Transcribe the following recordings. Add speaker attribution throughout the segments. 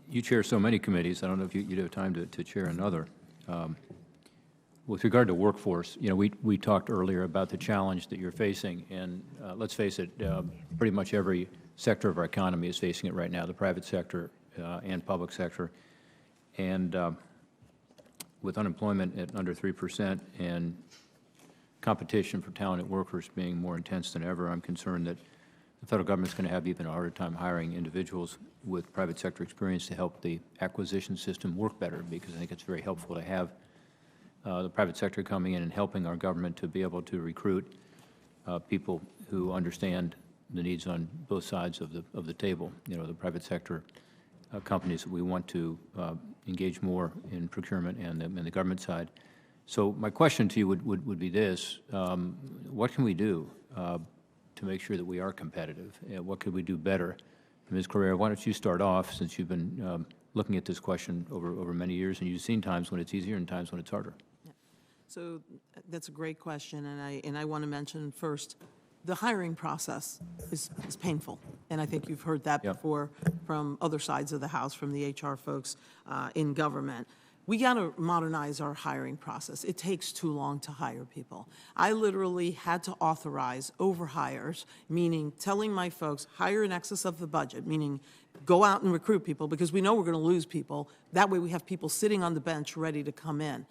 Speaker 1: You chair so many committees. I don't know if you'd have time to chair another. With regard to workforce, you know, we talked earlier about the challenge that you're facing, and let's face it, pretty much every sector of our economy is facing it right now, the private sector and public sector. And with unemployment at under 3% and competition for talented workers being more intense than ever, I'm concerned that the federal government is going to have even a harder time hiring individuals with private sector experience to help the acquisition system work better, because I think it's very helpful to have the private sector coming in and helping our government to be able to recruit people who understand the needs on both sides of the table. You know, the private sector companies that we want to engage more in procurement and the government side. So my question to you would be this: what can we do to make sure that we are competitive? What could we do better? Ms. Correa, why don't you start off, since you've been looking at this question over many years, and you've seen times when it's easier and times when it's harder.
Speaker 2: Yeah. So that's a great question, and I want to mention first, the hiring process is painful, and I think you've heard that before from other sides of the House, from the HR folks in government. We got to modernize our hiring process. It takes too long to hire people. I literally had to authorize overhires, meaning telling my folks, hire in excess of the budget, meaning go out and recruit people, because we know we're going to lose people. That way we have people sitting on the bench ready to come in.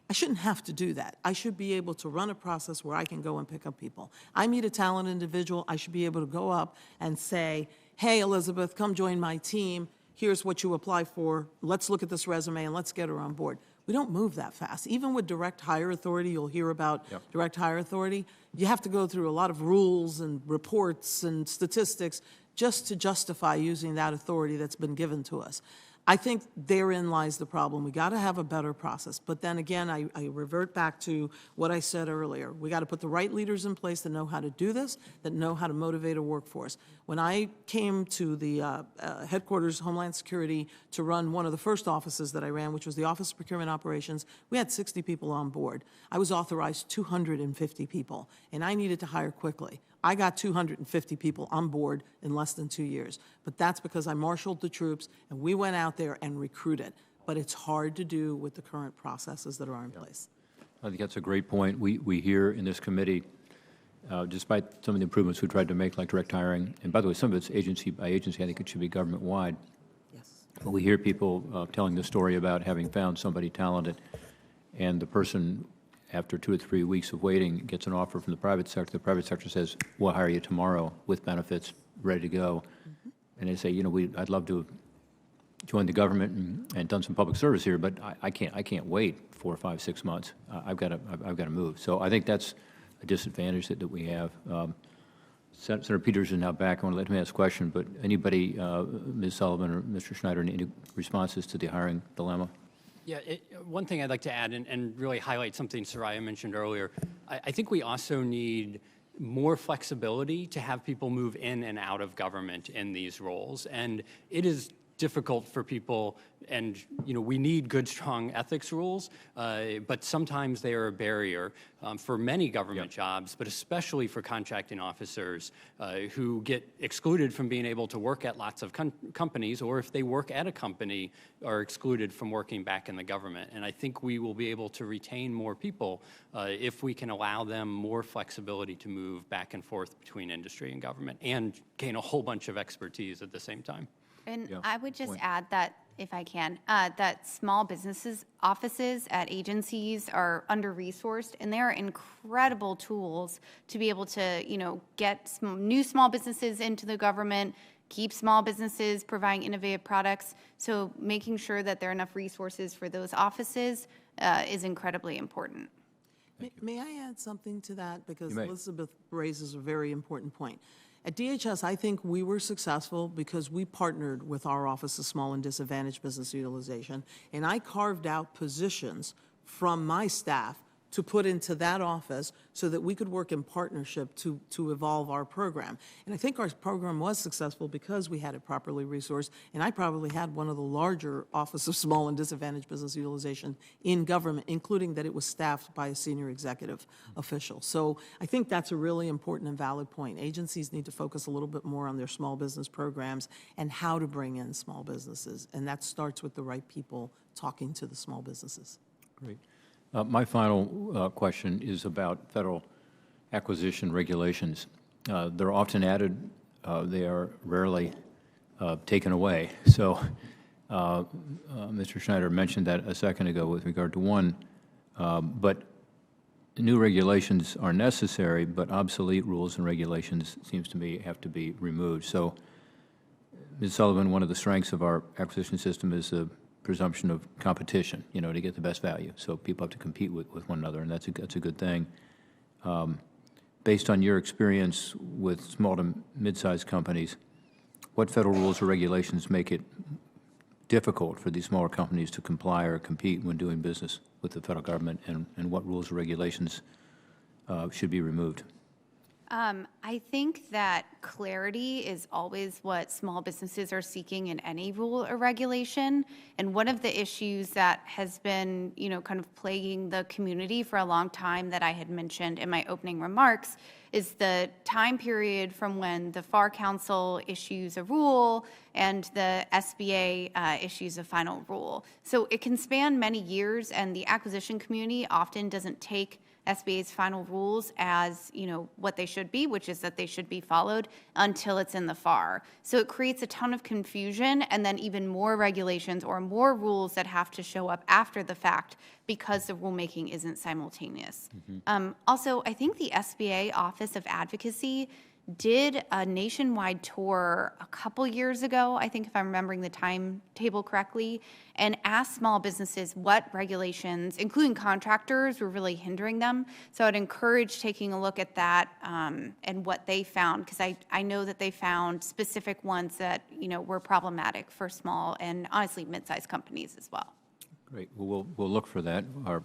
Speaker 2: I shouldn't have to do that. I should be able to run a process where I can go and pick up people. I meet a talented individual, I should be able to go up and say, hey, Elizabeth, come join my team. Here's what you apply for. Let's look at this resume and let's get her on board. We don't move that fast. Even with direct hire authority, you'll hear about direct hire authority. You have to go through a lot of rules and reports and statistics just to justify using that authority that's been given to us. I think therein lies the problem. We got to have a better process. But then again, I revert back to what I said earlier. We got to put the right leaders in place that know how to do this, that know how to motivate a workforce. When I came to the headquarters, Homeland Security, to run one of the first offices that I ran, which was the Office of Procurement Operations, we had 60 people on board. I was authorized 250 people, and I needed to hire quickly. I got 250 people on board in less than 2 years. But that's because I marshaled the troops and we went out there and recruited. But it's hard to do with the current processes that are in place.
Speaker 1: I think that's a great point. We hear in this committee, despite some of the improvements we tried to make, like direct hiring, and by the way, some of it's agency by agency, I think it should be government-wide.
Speaker 2: Yes.
Speaker 1: But we hear people telling the story about having found somebody talented, and the person, after 2 or 3 weeks of waiting, gets an offer from the private sector. The private sector says, we'll hire you tomorrow with benefits, ready to go. Mm-hmm. And they say, you know, I'd love to have joined the government and done some public service here, but I can't wait 4, 5, 6 months. I've got to move. So I think that's a disadvantage that we have. Senator Peters is now back. I want to let him ask a question, but anybody, Ms. Sullivan or Mr. Schneider, any responses to the hiring dilemma?
Speaker 3: Yeah, one thing I'd like to add and really highlight something Soraya mentioned earlier, I think we also need more flexibility to have people move in and out of government in these roles. And it is difficult for people, and we need good, strong ethics rules, but sometimes they are a barrier for many government jobs, but especially for contracting officers who get excluded from being able to work at lots of companies, or if they work at a company, are excluded from working back in the government. And I think we will be able to retain more people if we can allow them more flexibility to move back and forth between industry and government and gain a whole bunch of expertise at the same time.
Speaker 4: And I would just add that, if I can, that small businesses offices at agencies are under-resourced, and they are incredible tools to be able to, get new small businesses into the government, keep small businesses providing innovative products. So making sure that there are enough resources for those offices is incredibly important.
Speaker 2: May I add something to that? Because Elizabeth raises a very important point. At DHS, I think we were successful because we partnered with our Office of Small and Disadvantaged Business Utilization, and I carved out positions from my staff to put into that office so that we could work in partnership to evolve our program. And I think our program was successful because we had it properly resourced, and I probably had one of the larger Office of Small and Disadvantaged Business Utilization in government, including that it was staffed by a senior executive official. So I think that's a really important and valid point. Agencies need to focus a little bit more on their small business programs and how to bring in small businesses, and that starts with the right people talking to the small businesses.
Speaker 1: Great. My final question is about federal acquisition regulations. They're often added, they are rarely taken away. So Mr. Schneider mentioned that a second ago with regard to one, but new regulations are necessary, but obsolete rules and regulations, seems to me, have to be removed. So, Ms. Sullivan, one of the strengths of our acquisition system is the presumption of competition, you know, to get the best value. So people have to compete with one another, and that's a good thing. Based on your experience with small to mid-sized companies, what federal rules or regulations make it difficult for these smaller companies to comply or compete when doing business with the federal government, and what rules or regulations should be removed?
Speaker 4: I think that clarity is always what small businesses are seeking in any rule or regulation. And one of the issues that has been, you know, kind of plaguing the community for a long time that I had mentioned in my opening remarks is the time period from when the FAR Council issues a rule and the SBA issues a final rule. So it can span many years, and the acquisition community often doesn't take SBA's final rules as, you know, what they should be, which is that they should be followed until it's in the FAR. So it creates a ton of confusion, and then even more regulations or more rules that have to show up after the fact because the rulemaking isn't simultaneous. Also, I think the SBA Office of Advocacy did a nationwide tour a couple years ago, I think if I'm remembering the timetable correctly, and asked small businesses what regulations, including contractors, were really hindering them. So I'd encourage taking a look at that and what they found, because I know that they found specific ones that, you know, were problematic for small and honestly mid-sized companies as well.
Speaker 1: Great. Well, we'll look for that. Our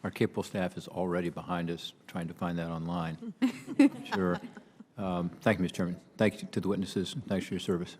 Speaker 1: capable staff is already behind us trying to find that online. Sure. Thank you, Mr. Chairman. Thank you to the witnesses. Thanks for your service.